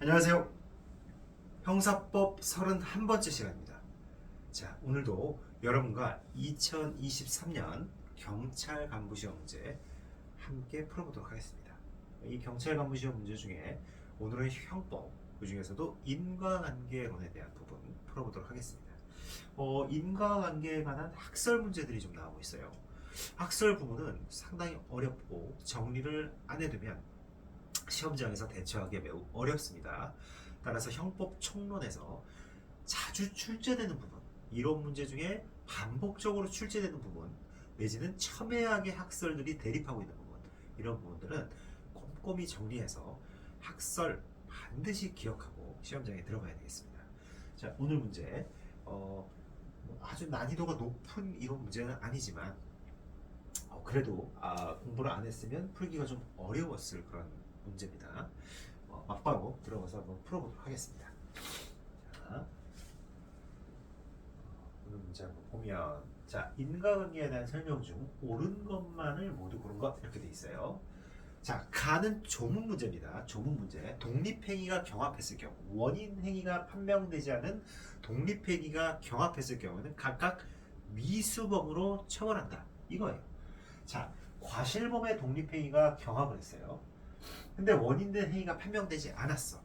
안녕하세요. 형사법 31번째 시간입니다. 자, 오늘도 여러분과 2023년 경찰 간부 시험 문제 함께 풀어보도록 하겠습니다. 이 경찰 간부 시험 문제 중에 오늘은 형법, 그 중에서도 인과관계론에 대한 부분 풀어보도록 하겠습니다. 인과관계에 관한 학설 문제들이 좀 나오고 있어요. 학설 부분은 상당히 어렵고 정리를 안 해두면 시험장에서 대처하기 매우 어렵습니다. 따라서 형법 총론에서 자주 출제되는 부분, 이론 문제 중에 반복적으로 출제되는 부분, 내지는 첨예하게 학설들이 대립하고 있는 부분, 이런 부분들은 꼼꼼히 정리해서 학설 반드시 기억하고 시험장에 들어가야 되겠습니다. 자, 오늘 문제 아주 난이도가 높은 이론 문제는 아니지만 그래도 공부를 안 했으면 풀기가 좀 어려웠을 그런 문제입니다. 막바로 들어가서 한번 풀어보도록 하겠습니다. 자, 오늘 문제 한번 보면, 자, 인과관계에 대한 설명 중 옳은 것만을 모두 고른 것 이렇게 돼 있어요. 자, 가는 조문 문제입니다. 조문 문제. 독립행위가 경합했을 경우, 원인행위가 판명되지 않은 독립행위가 경합했을 경우는 각각 미수범으로 처벌한다. 이거예요. 자, 과실범의 독립행위가 경합을 했어요. 근데 원인된 행위가 판명되지 않았어.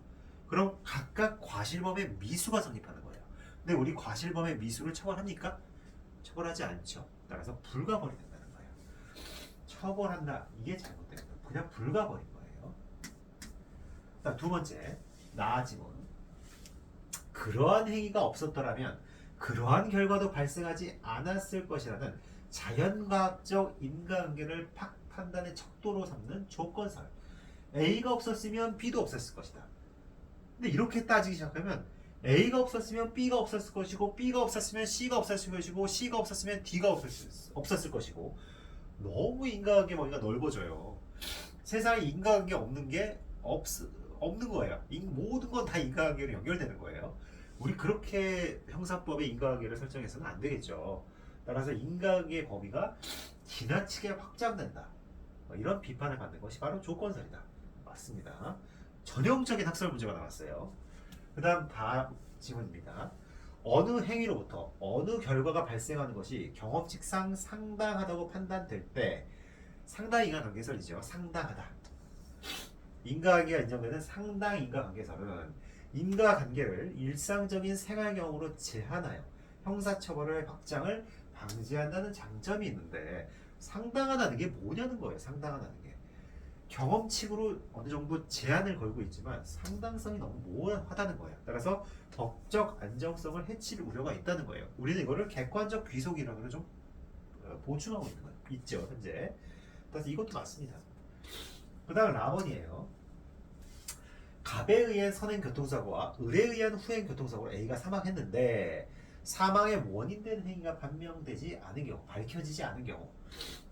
그럼 각각 과실범의 미수가 성립하는 거예요. 근데 우리 과실범의 미수를 처벌합니까? 처벌하지 않죠. 따라서 불가벌이 된다는 거예요. 처벌한다. 이게 잘못된 거예요. 그냥 불가벌인 거예요. 자, 두 번째, 나아지문. 그러한 행위가 없었더라면 그러한 결과도 발생하지 않았을 것이라는 자연과학적 인과관계를 판단의 척도로 삼는 조건설. A가 없었으면 B도 없었을 것이다. 근데 이렇게 따지기 시작하면 A가 없었으면 B가 없었을 것이고, B가 없었으면 C가 없었을 것이고, C가 없었으면 D가 없었을 것이고, 너무 인과관계 머리가 넓어져요. 세상에 인과관계 없는 게 없는 거예요. 모든 건 다 인과관계로 연결되는 거예요. 우리 그렇게 형사법의 인과관계를 설정해서는 안 되겠죠. 따라서 인과관계의 범위가 지나치게 확장된다. 이런 비판을 받는 것이 바로 조건설이다. 맞습니다. 전형적인 학설 문제가 나왔어요. 그 다음 지문입니다. 어느 행위로부터 어느 결과가 발생하는 것이 경험칙상 상당하다고 판단될 때, 상당 인과관계설이죠. 상당하다. 인과관계가 인정되는 상당 인과관계설은 인과관계를 일상적인 생활 경험으로 제한하여 형사처벌의 확장을 방지한다는 장점이 있는데, 상당하다는 게 뭐냐는 거예요. 상당하다는 게 경험칙으로 어느 정도 제한을 걸고 있지만 상당성이 너무 모호하다는 거예요. 따라서 법적 안정성을 해칠 우려가 있다는 거예요. 우리는 이거를 객관적 귀속이라고 좀 보충하고 있는 거예요. 있죠, 현재. 따라서 이것도 맞습니다. 그 다음 라번이에요. 갑에 의한 선행 교통사고와 을에 의한 후행 교통사고로 A가 사망했는데, 사망의 원인된 행위가 판명되지 않은 경우, 밝혀지지 않은 경우,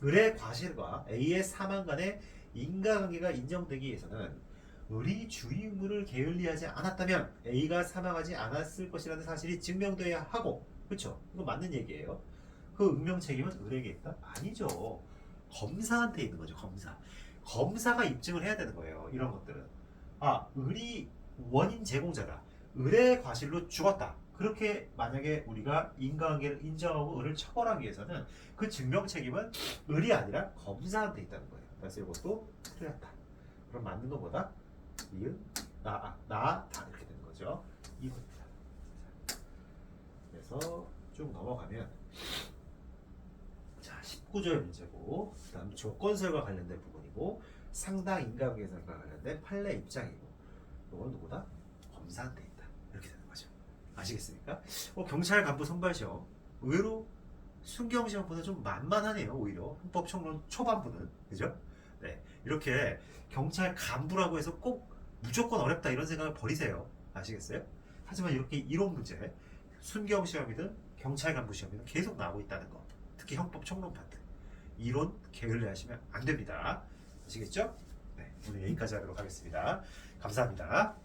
을의 과실과 A의 사망 간의 인과관계가 인정되기 위해서는 을이 주의 의무를 게을리하지 않았다면 A가 사망하지 않았을 것이라는 사실이 증명돼야 하고, 그렇죠? 이거 맞는 얘기예요. 그 운명 책임은 을에게 있다? 아니죠. 검사한테 있는 거죠. 검사가 입증을 해야 되는 거예요. 이런 것들은. 을이 원인 제공자다. 을의 과실로 죽었다. 그렇게 만약에 우리가 인과관계를 인정하고 을을 처벌하기 위해서는 그 증명 책임은 을이 아니라 검사한테 있다는 거예요. 그래서 이것도 틀렸다. 그럼 맞는 것보다 이은, 다 이렇게 되는 거죠. 이겁니다. 그래서 쭉 넘어가면, 자, 19절 문제고, 그 다음 조건설과 관련된 부분이고, 상당 인과관계설과 관련된 판례 입장이고, 이건 누구다? 검사한테 있다. 이렇게 되는 거죠. 아시겠습니까? 경찰 간부 선발시험 의외로 순경시험보다 좀 만만하네요. 오히려 헌법 총론 초반부는, 그죠? 네, 이렇게 경찰 간부라고 해서 꼭 무조건 어렵다 이런 생각을 버리세요. 아시겠어요? 하지만 이렇게 이론 문제, 순경시험이든 경찰 간부 시험이든 계속 나오고 있다는 거. 특히 헌법 총론 파트, 이론 게을리하시면 안 됩니다. 아시겠죠? 네, 오늘 여기까지 하도록 하겠습니다. 감사합니다.